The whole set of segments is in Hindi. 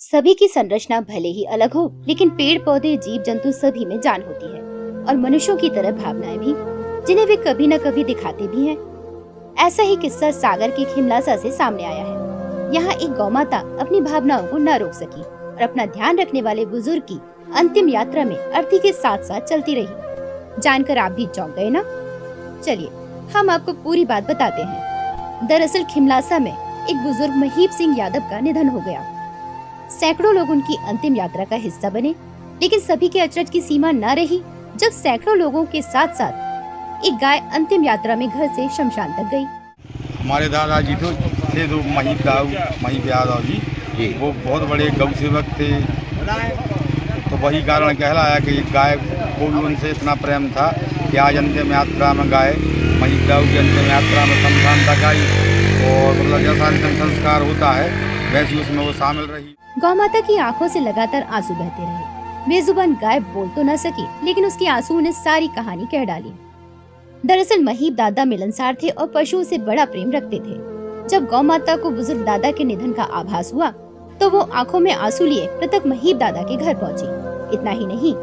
सभी की संरचना भले ही अलग हो, लेकिन पेड़ पौधे जीव जंतु सभी में जान होती है और मनुष्यों की तरह भावनाएं भी, जिन्हें वे कभी न कभी दिखाते भी हैं। ऐसा ही किस्सा सागर के खिमलासा से सामने आया है। यहाँ एक गौमाता अपनी भावनाओं को न रोक सकी और अपना ध्यान रखने वाले बुजुर्ग की अंतिम यात्रा में अर्थी के साथ साथ चलती रही। जानकर आप भी चौंक गए ना? चलिए हम आपको पूरी बात बताते हैं। दरअसल खिमलासा में एक बुजुर्ग महीप सिंह यादव का निधन हो गया। सैकड़ों लोग उनकी अंतिम यात्रा का हिस्सा बने, लेकिन सभी के अचरज की सीमा न रही जब सैकड़ों लोगों के साथ साथ एक गाय अंतिम यात्रा में घर से शमशान तक गई। हमारे दादाजी तो थे जो महीप यादव जी, वो बहुत बड़े गौ सेवक थे। तो वही कारण कहलाया कि गाय को भी उनसे इतना प्रेम था कि आज अंतिम यात्रा में गाय महीप यादव की अंतिम यात्रा में शमशान तक आई और मतलब जैसा अंतिम संस्कार होता है वैसी उसमें वो शामिल रही। गौमाता की आंखों से लगातार आंसू बहते रहे। बेजुबान गाय बोल तो न सकी, लेकिन उसके आंसू ने सारी कहानी कह डाली। दरअसल महीप दादा मिलनसार थे और पशुओं से बड़ा प्रेम रखते थे। जब गौमाता को बुजुर्ग दादा के निधन का आभास हुआ तो वो आंखों में आंसू लिए मृतक महीप दादा के घर पहुंची। इतना ही नहीं,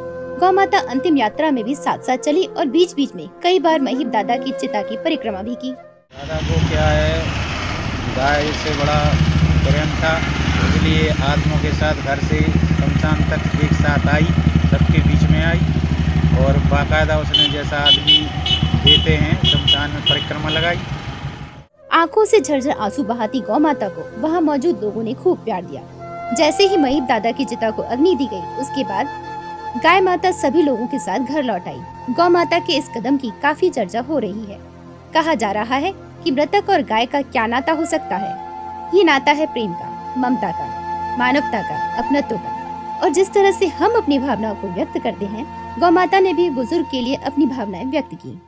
गौमाता अंतिम यात्रा में भी साथ साथ चली और बीच बीच में कई बार महीप दादा की चिता की परिक्रमा भी की। दादा को क्या है, गाय से बड़ा प्रेम था, इसलिए आत्मा के साथ घर से शमशान तक एक साथ आई, सबके बीच में आई और बाकायदा उसने जैसा आदमी देते हैं शमशान में परिक्रमा लगाई। आंखों से झरझर आंसू बहाती गौमाता को वहां मौजूद लोगों ने खूब प्यार दिया। जैसे ही महीप दादा की चिता को अग्नि दी गई, उसके बाद गाय माता सभी लोगों के साथ घर लौट आई। गौ माता के इस कदम की काफी चर्चा हो रही है। कहा जा रहा है कि मृतक और गाय का क्या नाता हो सकता है। ये नाता है प्रेम का, ममता का, मानवता का, अपनत्व का। और जिस तरह से हम अपनी भावनाओं को व्यक्त करते हैं, गौ माता ने भी बुजुर्ग के लिए अपनी भावनाएं व्यक्त की।